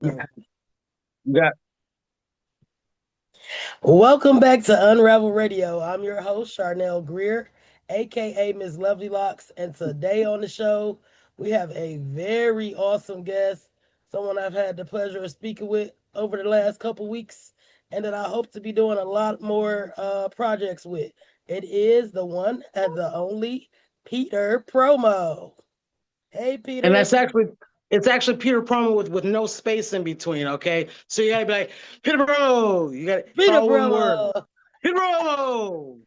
Yeah. Got Welcome back to Unravel Radio. I'm your host, Charnel Greer, aka Miss LovelyLocs. And today on the show, we have a very awesome guest, someone I've had the pleasure of speaking with over the last couple weeks, and that I hope to be doing a lot more projects with. It is the one and the only Peter Promo. Hey, and Peter. it's actually Peter Promo with no space in between. Okay, so you gotta be like Peter Promo. It's Peter all one word. Promo. Peter Promo.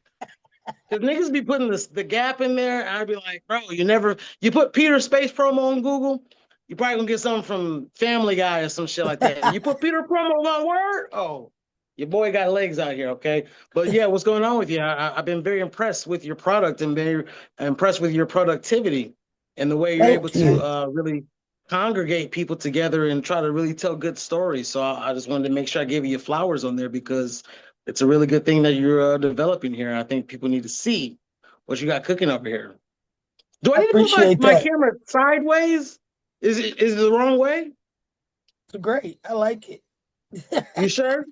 Because niggas be putting the gap in there, and I'd be like, bro, you put Peter space promo on Google, you probably gonna get something from Family Guy or some shit like that. You put Peter promo one word, oh, your boy got legs out here, okay? But yeah, what's going on with you? I've been very impressed with your product and very impressed with your productivity and the way you're able Thank to you. really congregate people together and try to really tell good stories. So I just wanted to make sure I gave you your flowers on there because it's a really good thing that you're developing here. I think people need to see what you got cooking over here. Do I I need to put my, appreciate my that. camera sideways? Is it the wrong way? It's great. I like it. You sure?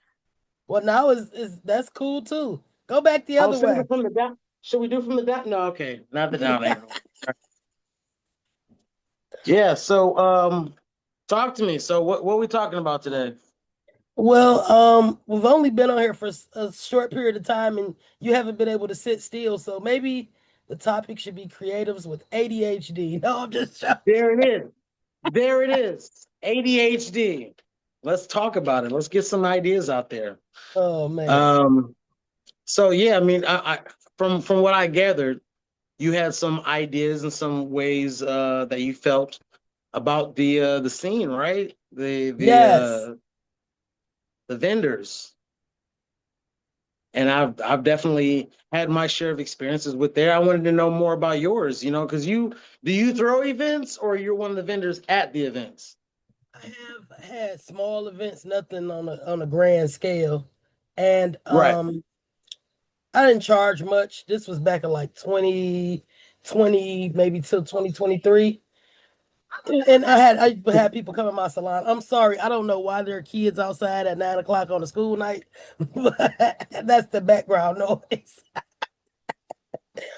Well, now is that's cool too. Go back the Oh, other should we way. do from the down? Should we do from the down? No, okay. Not the down angle. Yeah, so talk to me. So what are we talking about today? Well, we've only been on here for a short period of time, and you haven't been able to sit still. So maybe the topic should be creatives with ADHD. No, I'm just joking. There it is. There it is. ADHD. Let's talk about it. Let's get some ideas out there. Oh man. Um, so yeah, I mean, I from what I gathered, you had some ideas and some ways that you felt about the scene, right? Yes. The vendors, and I've definitely had my share of experiences with there. I wanted to know more about yours, because you throw events or you're one of the vendors at the events? I have had small events, nothing on a grand scale, and Right. I didn't charge much. This was back in like 2020, maybe till 2023. And I had people come in my salon. I'm sorry, I don't know why there are kids outside at 9 o'clock on a school night, but that's the background noise.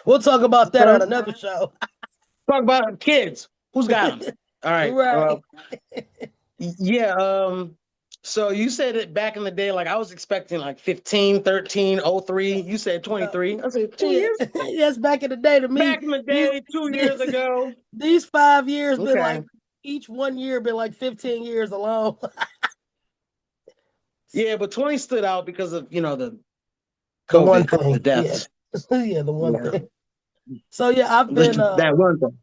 We'll talk about that on Okay. another show. Talk about kids. Who's got them? All right. Right. Yeah. So you said it back in the day, like I was expecting like 15, 13, 03. You said No, 23. I said 2 years. yeah, yes, back in the day to me, Back in the these day, 2 years these, ago. these 5 years been Okay. like each one year been like 15 years alone. Yeah, but 20 stood out because of, the The one COVID, the thing, yeah. deaths. Yeah, the one Yeah. thing. So yeah, That one thing.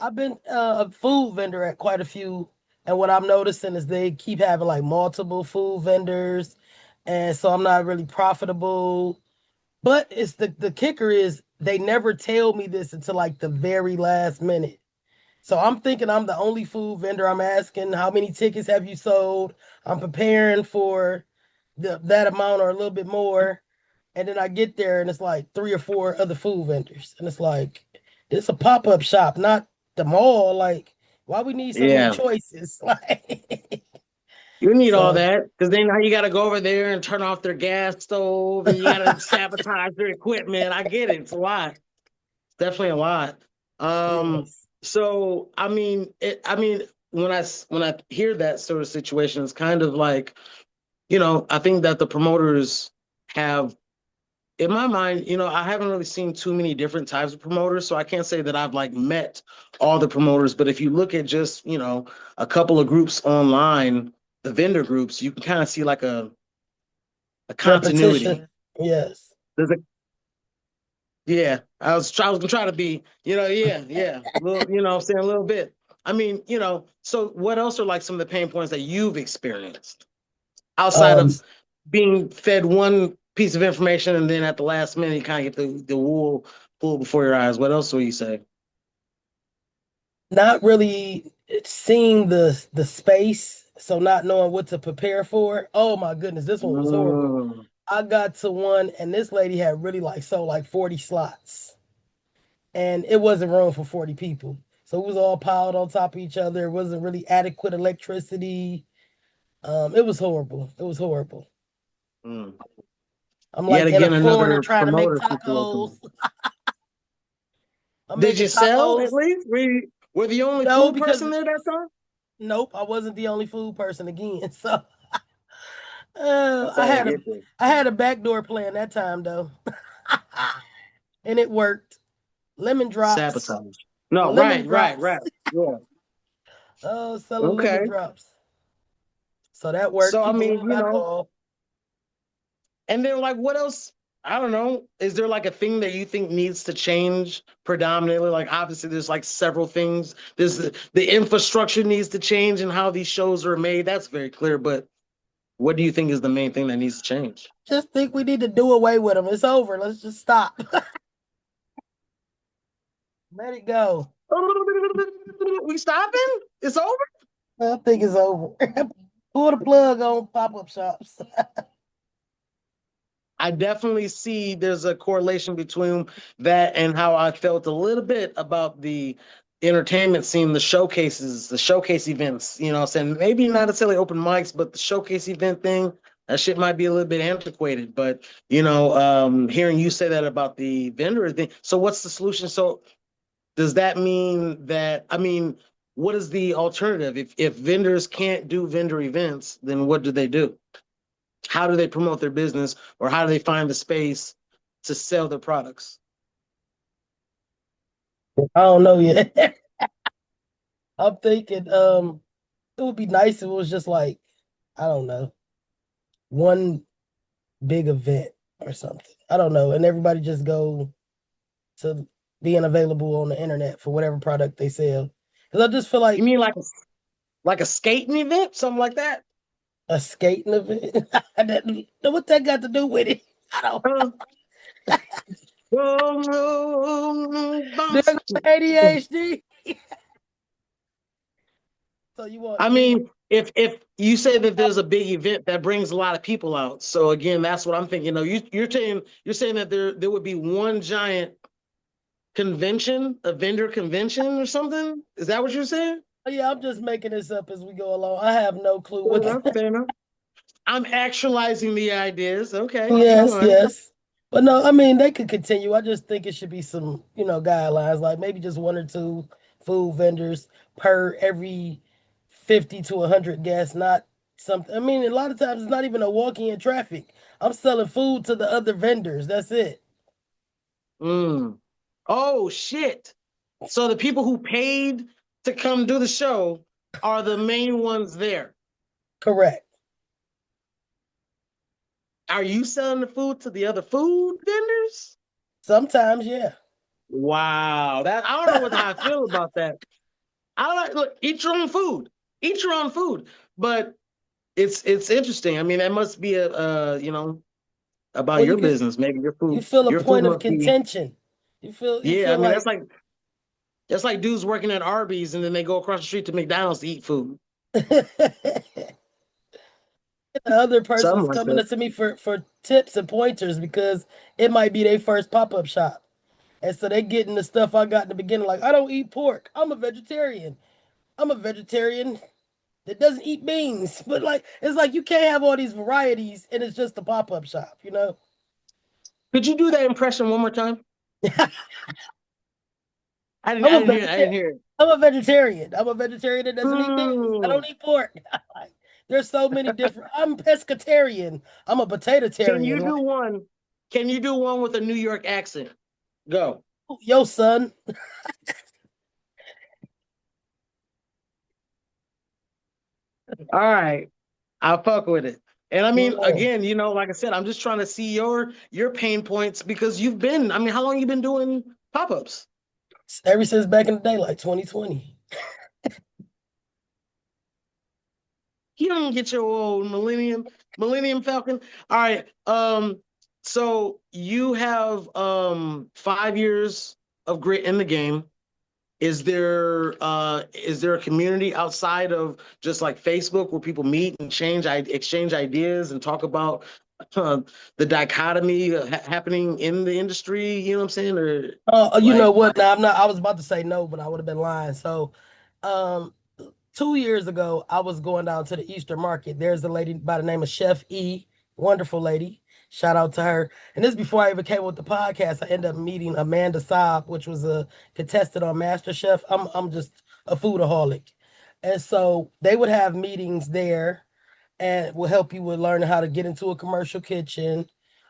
I've been a food vendor at quite a few, and what I'm noticing is they keep having like multiple food vendors, and so I'm not really profitable. But it's the kicker is they never tell me this until like the very last minute. So I'm thinking I'm the only food vendor. I'm asking how many tickets have you sold? I'm preparing for that amount or a little bit more. And then I get there and it's like three or four other food vendors. And it's like, this a pop-up shop, not the mall. Like, why we need so many Yeah. choices? Like, You need all so that because then now you got to go over there and turn off their gas stove and you got to sabotage their equipment. I get it. It's a lot. It's definitely a lot. yes. So I mean, when I hear that sort of situation, it's kind of like, I think that the promoters have, in my mind, I haven't really seen too many different types of promoters, so I can't say that I've like met all the promoters. But if you look at just, a couple of groups online, the vendor groups, you can kind of see like a continuity. Repetition. Yes. There's a Yeah, I was gonna try to be, yeah, a little, I'm saying a little bit. I mean, so what else are like some of the pain points that you've experienced outside Um, of being fed one piece of information and then at the last minute you kind of get the wool pulled before your eyes? What else will you say? not really seeing the space, so not knowing what to prepare for. Oh my goodness, this one was horrible. Mm, I got to one and this lady had really like 40 slots and it wasn't room for 40 people. So we was all piled on top of each other. It wasn't really adequate electricity. It was horrible. It was horrible. Mm. I'm Yet like in a again, corner another trying to make promoter tacos. situation. I'm Did making you sell at tacos. least? Were the only No, food because person there that time? nope, I wasn't the only food person again. So That's I how they had a get there. I had a backdoor plan that time though, and it worked. Lemon drops, Sabotage. No, lemon right. drops. Yeah. Oh, selling lemon Okay. drops. So that worked. So I Keep a mean, little alcohol. and then like what else? I don't know. Is there like a thing that you think needs to change predominantly? Like obviously there's like several things. There's the infrastructure needs to change and how these shows are made. That's very clear. But what do you think is the main thing that needs to change? Just think we need to do away with them. It's over. Let's just stop. Let it go. We stopping? It's over? I think it's over. Pull the plug on pop up shops. I definitely see there's a correlation between that and how I felt a little bit about the entertainment scene, the showcases, the showcase events, you know, saying maybe not necessarily open mics, but the showcase event thing, that shit might be a little bit antiquated. But, hearing you say that about the vendor thing, so what's the solution? So does that mean that, I mean, what is the alternative? If vendors can't do vendor events, then what do they do? How do they promote their business or how do they find the space to sell their products? I don't know yet. I'm thinking it would be nice if it was just like, I don't know, one big event or something. I don't know. And everybody just go to being available on the internet for whatever product they sell. Because I just feel You like mean like a skating event, something like that? a skating event. What that got to do with it? I don't. Uh, bounce. There's ADHD. So you want I do you mean, if you say that there's a big event that brings a lot of people out, so again, that's what I'm thinking. No, you're saying that there would be one giant convention, a vendor convention or something. Is that what you're saying? yeah, I'm just making this up as we go along. I have no clue Fair what enough. Fair enough. I'm actualizing the ideas. Okay, keep yes, going. yes. But no, I mean they could continue. I just think it should be some, guidelines, like maybe just one or two food vendors per every 50 to 100 guests, not something. I mean, a lot of times it's not even a walking in traffic. I'm selling food to the other vendors. That's it. Mm. Oh shit. So the people who paid to come do the show are the main ones there. Correct. Are you selling the food to the other food vendors? Sometimes, yeah. Wow. That I don't know how I feel about that. I like look, eat your own food. Eat your own food. But it's interesting. I mean, that must be about Well, your business. Maybe you feel a your food point of must be contention. You yeah, I feel mean like that's like dudes working at Arby's and then they go across the street to McDonald's to eat food. the other Something person's like coming that. up to me for tips and pointers because it might be their first pop-up shop. And so they getting the stuff I got in the beginning, like I don't eat pork. I'm a vegetarian. I'm a vegetarian that doesn't eat beans. But like it's like you can't have all these varieties and it's just a pop-up shop. Could you do that impression one more time? I'm a I vegetarian. didn't hear it. I'm a vegetarian. I'm a vegetarian that doesn't eat beans. I Mm. don't eat pork. Like, there's so many different. I'm pescatarian. I'm a Can potatotarian. you do Like, one? Can you do one with a New York accent? Go. yo, son. All right. I'll fuck with it. And I mean, Yeah. again, like I said, I'm just trying to see your pain points because I mean, how long you been doing pop-ups? Ever since back in the day, like 2020. You don't get your old Millennium Falcon. All right. So you have 5 years of grit in the game. Is there a community outside of just like Facebook where people meet and exchange ideas and talk about uh, the dichotomy happening in the industry? You know what I'm saying? Or You know like, what? Now I'm not. I was about to say no, but I would have been lying. So, um, 2 years ago, I was going down to the Easter market. There's a lady by the name of Chef E, wonderful lady. Shout out to her. And this is before I even came with the podcast. I ended up meeting Amanda Saab, which was a contestant on MasterChef. I'm just a foodaholic, and so they would have meetings there and will help you with learning how to get into a commercial kitchen,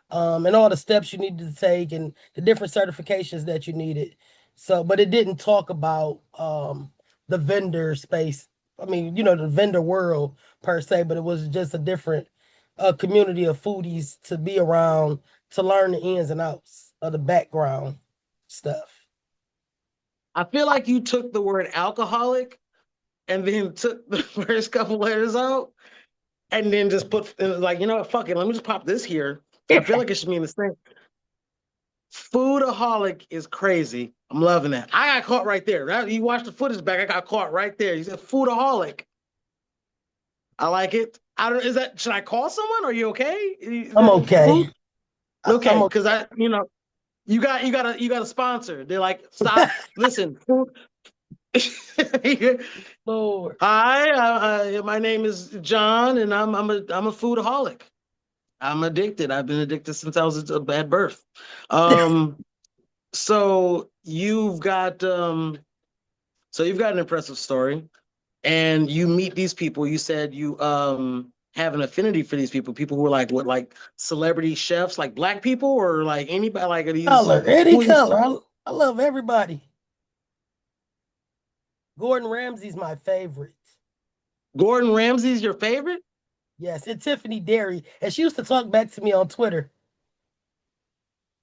and all the steps you needed to take and the different certifications that you needed. So, but it didn't talk about the vendor space. I mean, the vendor world per se, but it was just a different community of foodies to be around to learn the ins and outs of the background stuff. I feel like you took the word alcoholic and then took the first couple letters out and then just put like, you know what, fuck it, let me just pop this here. I feel like it should mean the same. Foodaholic is crazy. I'm loving that. I got caught right there. You watch the footage back. I got caught right there. You said foodaholic. I like it. I don't. Is that? Should I call someone? Are you okay? Is I'm that okay. food? Okay, I'm because you got a sponsor. They're like, okay. stop. Listen, food. Lord. Hi, my name is John, and I'm a foodaholic. I'm addicted. I've been addicted since I was a bad birth. Um, so you've got an impressive story, and you meet these people. You said you have an affinity for these people. People who are like what, like celebrity chefs, like black people, or like anybody, like are these Color, any who are these? color. I love everybody. Gordon Ramsay's my favorite. Gordon Ramsay's your favorite? Yes, and Tiffany Derry. And she used to talk back to me on Twitter.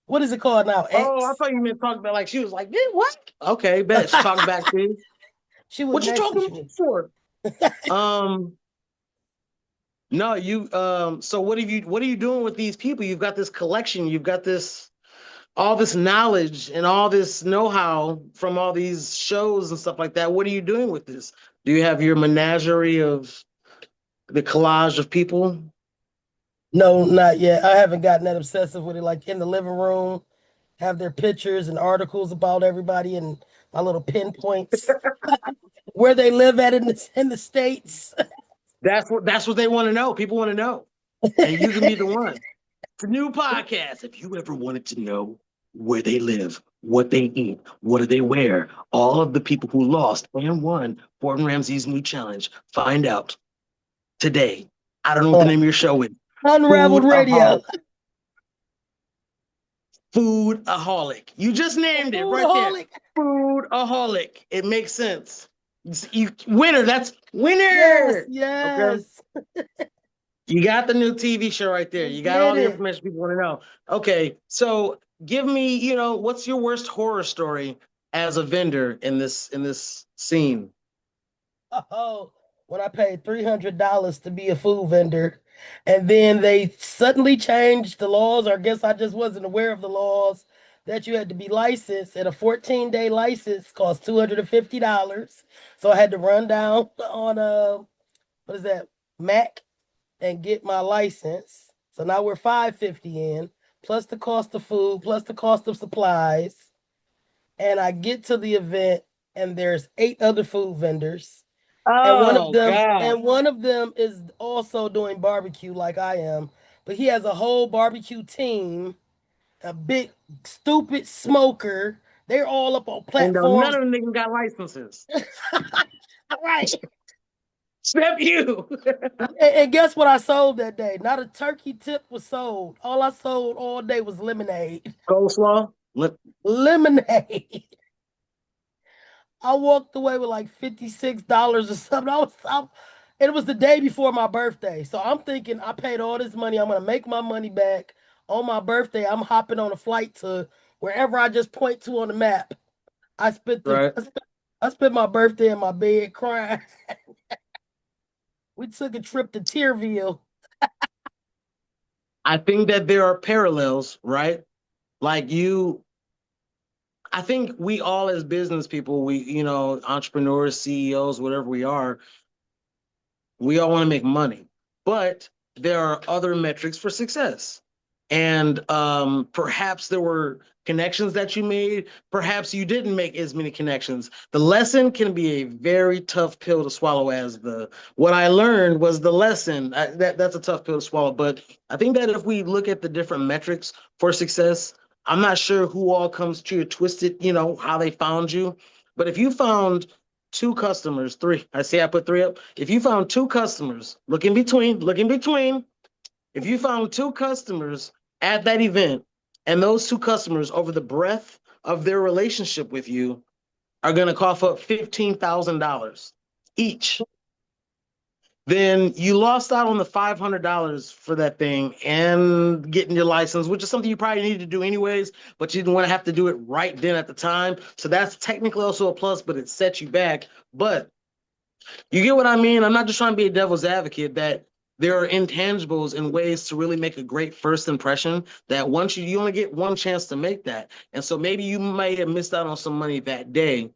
What is it called now? Oh, I X? thought you meant talking about like she was like, "Yeah, what?" Okay, bet she talked back to you. She would What you message talking me. for? Um, no, you so what are you doing with these people? You've got this collection, you've got this all this knowledge and all this know-how from all these shows and stuff like that. What are you doing with this? Do you have your menagerie of the collage of people? No, not yet. I haven't gotten that obsessive with it. Like in the living room, have their pictures and articles about everybody and my little pinpoints where they live at in the states. That's what they want to know. People want to know. And you can be the one. It's a new podcast. If you ever wanted to know where they live, what they eat, what do they wear, all of the people who lost and won Gordon Ramsay's new challenge, find out today. I don't know what the Uh, name of your show is. Unraveled Foodaholic. Radio. Foodaholic. You just named it right there. Foodaholic. Foodaholic. It makes sense. Winner. That's Yes, winner. Okay. yes. You got the new TV show right there. We You got did all the it. information people want to know. Okay, so give me, what's your worst horror story as a vendor in this scene? Oh, when I paid $300 to be a food vendor, and then they suddenly changed the laws, or I guess I just wasn't aware of the laws that you had to be licensed, and a 14-day license cost $250. So I had to run down on what is that, Mac, and get my license. So now we're 550 in, plus the cost of food, plus the cost of supplies. And I get to the event, and there's 8 other food vendors, and one of Oh them God. and one of them is also doing barbecue like I am, but he has a whole barbecue team, a big stupid smoker. They're all up on And none platforms. of them niggas got licenses. Right. Except you. And guess what I sold that day? Not a turkey tip was sold. All I sold all day was lemonade. Coleslaw. Lemonade. I walked away with like $56 or something. It was the day before my birthday. So I'm thinking I paid all this money. I'm gonna make my money back on my birthday. I'm hopping on a flight to wherever I just point to on the map. I spent the Right. I spent my birthday in my bed crying. We took a trip to Tierville. I think that there are parallels, right? Like I think we all as business people, entrepreneurs, CEOs, whatever we are, we all want to make money. But there are other metrics for success. And perhaps there were connections that you made. Perhaps you didn't make as many connections. The lesson can be a very tough pill to swallow. As the what I learned was the lesson. That's a tough pill to swallow. But I think that if we look at the different metrics for success, I'm not sure who all comes to you twisted, how they found you. But if you found two customers, three, I say I put three up. If you found two customers, look in between, if you found two customers at that event, and those two customers, over the breadth of their relationship with you, are going to cough up $15,000 each, then you lost out on the $500 for that thing and getting your license, which is something you probably needed to do anyways, but you didn't want to have to do it right then at the time. So that's technically also a plus, but it sets you back. But you get what I mean? I'm not just trying to be a devil's advocate, that there are intangibles and ways to really make a great first impression, that once you only get one chance to make that. And so maybe you might have missed out on some money that day,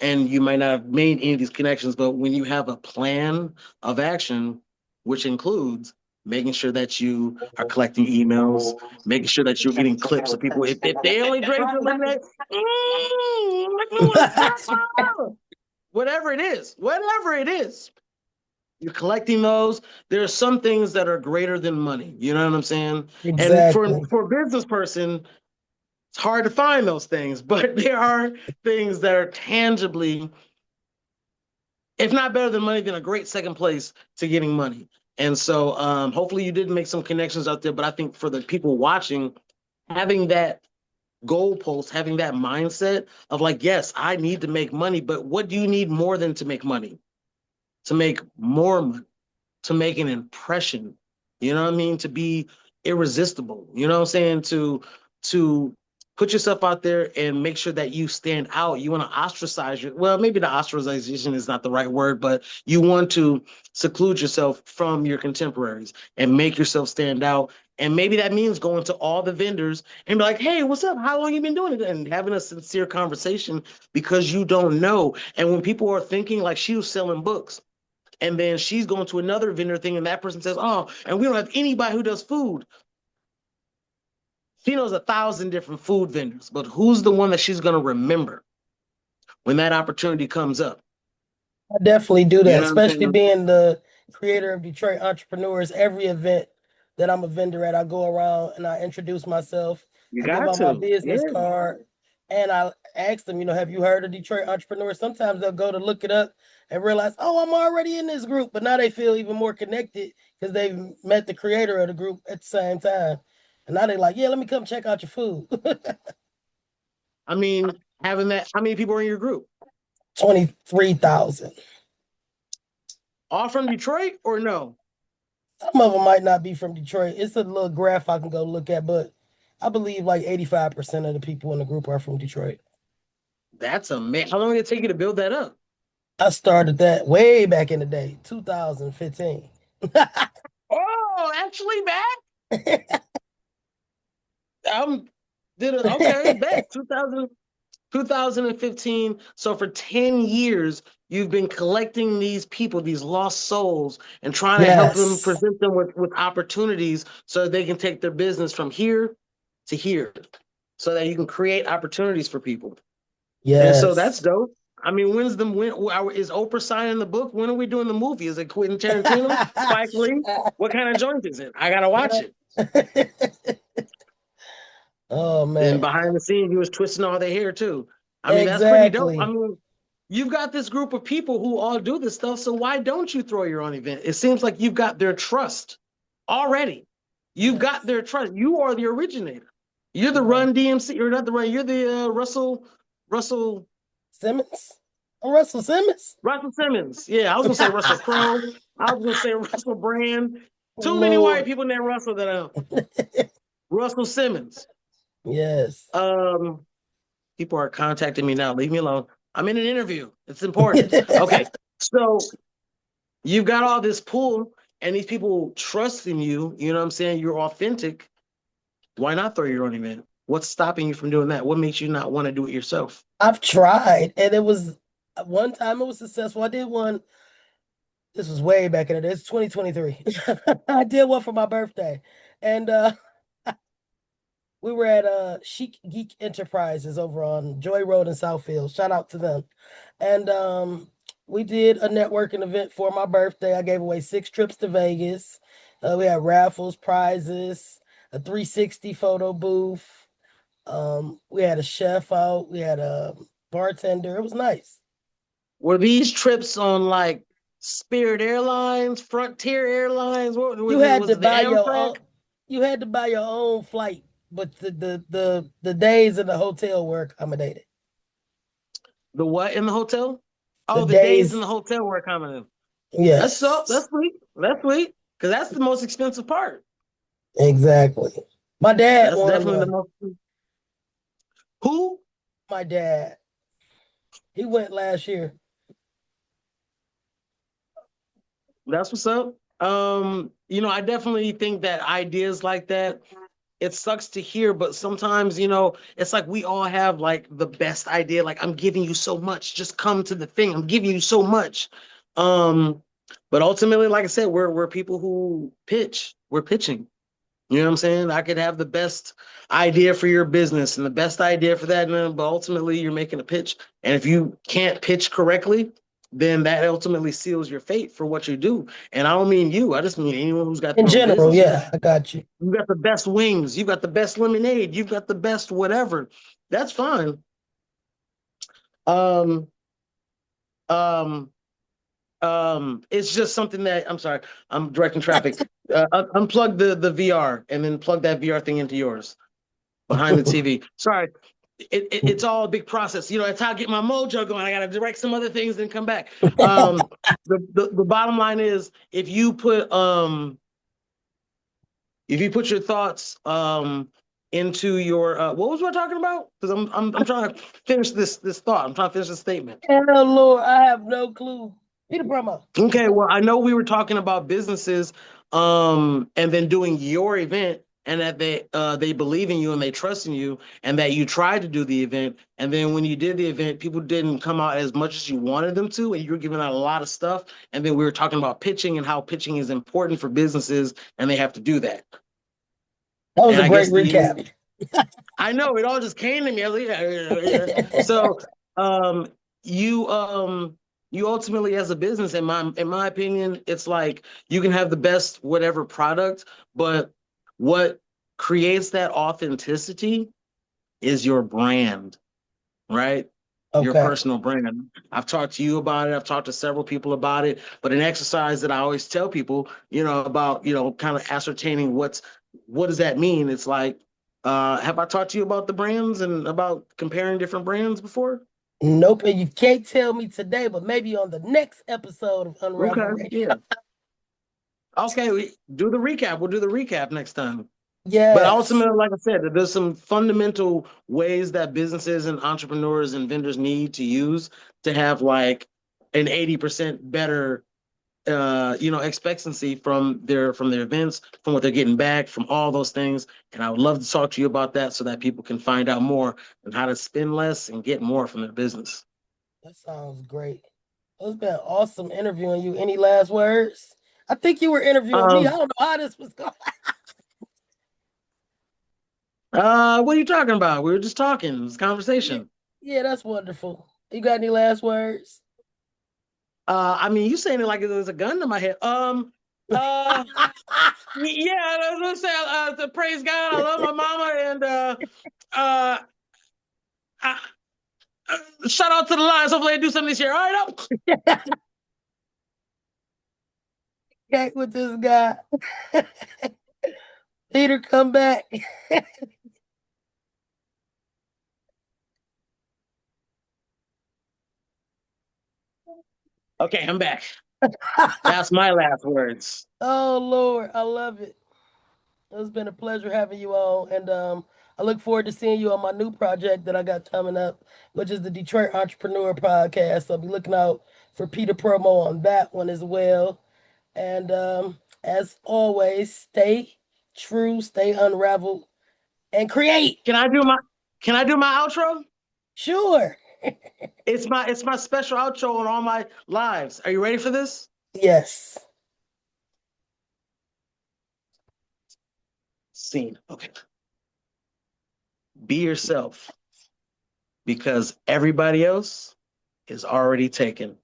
and you might not have made any of these connections, but when you have a plan of action, which includes making sure that you are collecting emails, making sure that you're getting clips of people. If they only drink your lemonade, make me want to whatever it is, you're collecting those. There are some things that are greater than money. You know what I'm saying? And Exactly. for a business person, it's hard to find those things, but there are things that are tangibly, if not better than money, then a great second place to getting money. And so hopefully you did make some connections out there. But I think for the people watching, having that goalpost, having that mindset of like, yes, I need to make money, but what do you need more than to make money? To make more money, to make an impression, you know what I mean? To be irresistible, you know what I'm saying? To put yourself out there and make sure that you stand out. You want to ostracize well, maybe the ostracization is not the right word, but you want to seclude yourself from your contemporaries and make yourself stand out. And maybe that means going to all the vendors and be like, hey, what's up? How long you been doing it? And having a sincere conversation, because you don't know. And when people are thinking, like she was selling books, and then she's going to another vendor thing, and that person says, oh, and we don't have anybody who does food. She knows 1,000 different food vendors, but who's the one that she's going to remember when that opportunity comes up? I definitely do You that, know what I'm especially saying? being the creator of Detroit Entrepreneurs. Every event that I'm a vendor at, I go around and I introduce myself. You I give got out my to. business Yeah. card and I ask them, have you heard of Detroit Entrepreneurs? Sometimes they'll go to look it up and realize, oh, I'm already in this group. But now they feel even more connected because they've met the creator of the group at the same time. And now they're like, yeah, let me come check out your food. I mean, having that, how many people are in your group? 23,000. All from Detroit or no? Some of them might not be from Detroit. It's a little graph I can go look at, but I believe like 85% of the people in the group are from Detroit. That's amazing. How long did it take you to build that up? I started that way back in the day, 2015. Oh, actually, back? Um, okay, bet 2015. So for 10 years, you've been collecting these people, these lost souls, and trying to help them, Yes. present them with opportunities so they can take their business from here to here, so that you can create opportunities for people. And so that's Yes. dope. I mean, is Oprah signing the book? When are we doing the movie? Is it Quentin Tarantino, Spike Lee? What kind of joint is it? I gotta watch it. Oh And man. behind the scenes, he was twisting all their hair too. I mean, that's pretty dope. I Exactly. mean, you've got this group of people who all do this stuff. So why don't you throw your own event? It seems like you've got their trust already. You've got Yes. their trust. You are the originator. You're the Yeah. Run DMC. You're not the Run. You're the Russell Simmons? Oh, Russell Simmons? Russell Simmons. Yeah, I was gonna say Russell Crowe. I was gonna say Russell Brand. Too many white Lord. people named Russell that Russell Simmons. Yes. Um, People are contacting me now. Leave me alone. I'm in an interview. It's important. Okay. So you've got all this pool and these people trusting you. You know what I'm saying? You're authentic. Why not throw your own event? What's stopping you from doing that? What makes you not want to do it yourself? I've tried, and it was one time it was successful. I did one This was way back in the day. It's 2023. I did one for my birthday. And we were at Chic Geek Enterprises over on Joy Road in Southfield. Shout out to them. And we did a networking event for my birthday. I gave away 6 trips to Vegas. We had raffles, prizes, a 360 photo booth. We had a chef out. We had a bartender. It was nice. Were these trips on like Spirit Airlines, Frontier Airlines? What You was it? had Was to it the buy your Amtrak? own. You had to buy your own flight, but the days in the hotel were accommodated. The what in the hotel? The Oh, the days in days, the hotel were accommodated. That's so. yes, That's sweet. That's sweet. Because that's the most expensive part. exactly. My dad That's won definitely the one. most. Who? My dad, he went last year. That's what's up. I definitely think that ideas like that, it sucks to hear, but sometimes, it's like we all have like the best idea. Like, I'm giving you so much, just come to the thing. I'm giving you so much. Um, but ultimately, like I said, we're people who pitch. We're pitching. You know what I'm saying? I could have the best idea for your business and the best idea for that, but ultimately you're making a pitch. And if you can't pitch correctly, then that ultimately seals your fate for what you do. And I don't mean you, I just mean anyone who's got In their own general, business. yeah, I got you. You got the best wings, you got the best lemonade, you've got the best whatever. That's fine. Um, um, it's just something that I'm sorry, I'm directing traffic. Unplug the VR and then plug that VR thing into yours behind the TV. Sorry, it's all a big process. That's how I get my mojo going. I got to direct some other things and come back. The bottom line is if you put your thoughts into your what was I talking about? Because I'm trying to finish this thought. I'm trying to finish the statement. Oh Lord, I have no clue. Peter promo. Okay, well, I know we were talking about businesses, and then doing your event, and that they believe in you and they trust in you, and that you tried to do the event, and then when you did the event, people didn't come out as much as you wanted them to, and you were giving out a lot of stuff, and then we were talking about pitching and how pitching is important for businesses, and they have to do that. That was And a I great guess recap. I know it all just came to me. I was like, yeah, yeah, yeah. So, um, you you ultimately as a business, in my opinion, it's like you can have the best whatever product, but what creates that authenticity is your brand, right? Your Okay. personal brand. I've talked to you about it. I've talked to several people about it. But an exercise that I always tell people, about, kind of ascertaining what does that mean? It's like, have I talked to you about the brands and about comparing different brands before? Nope, and you can't tell me today, but maybe on the next episode of Okay, Unravel Radio. yeah. Okay, we do the recap. We'll do the recap next time. But Yes. ultimately, like I said, there's some fundamental ways that businesses and entrepreneurs and vendors need to use to have like an 80% better expectancy from their events, from what they're getting back, from all those things. And I would love to talk to you about that so that people can find out more on how to spend less and get more from their business. That sounds great. It's been awesome interviewing you. Any last words? I think you were interviewing me. I Um, don't know how this was going. what are you talking about? We were just talking. It's Yeah, conversation. yeah, that's wonderful. You got any last words? I mean, you saying it like there's a gun to my head. Uh, yeah, I was gonna say, to praise God, I love my mama, and uh, I, shout out to the Lions. Hopefully, they do something this year. All right, up. Get with this guy. Peter, come back. Okay, I'm back. That's my last words. Oh Lord, I love it. It's been a pleasure having you on, and I look forward to seeing you on my new project that I got coming up, which is the Detroit Entrepreneur Podcast. So I'll be looking out for Peter promo on that one as well. And as always, stay true, stay unraveled, and create. Can I do my Can I do my outro? Sure. It's my special outro on all my lives. Are you ready for this? Yes. Scene. Okay. Be yourself because everybody else is already taken.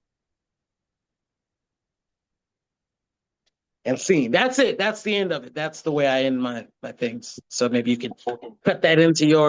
And scene. That's it. That's the end of it. That's the way I end my things. So maybe you can cut that into your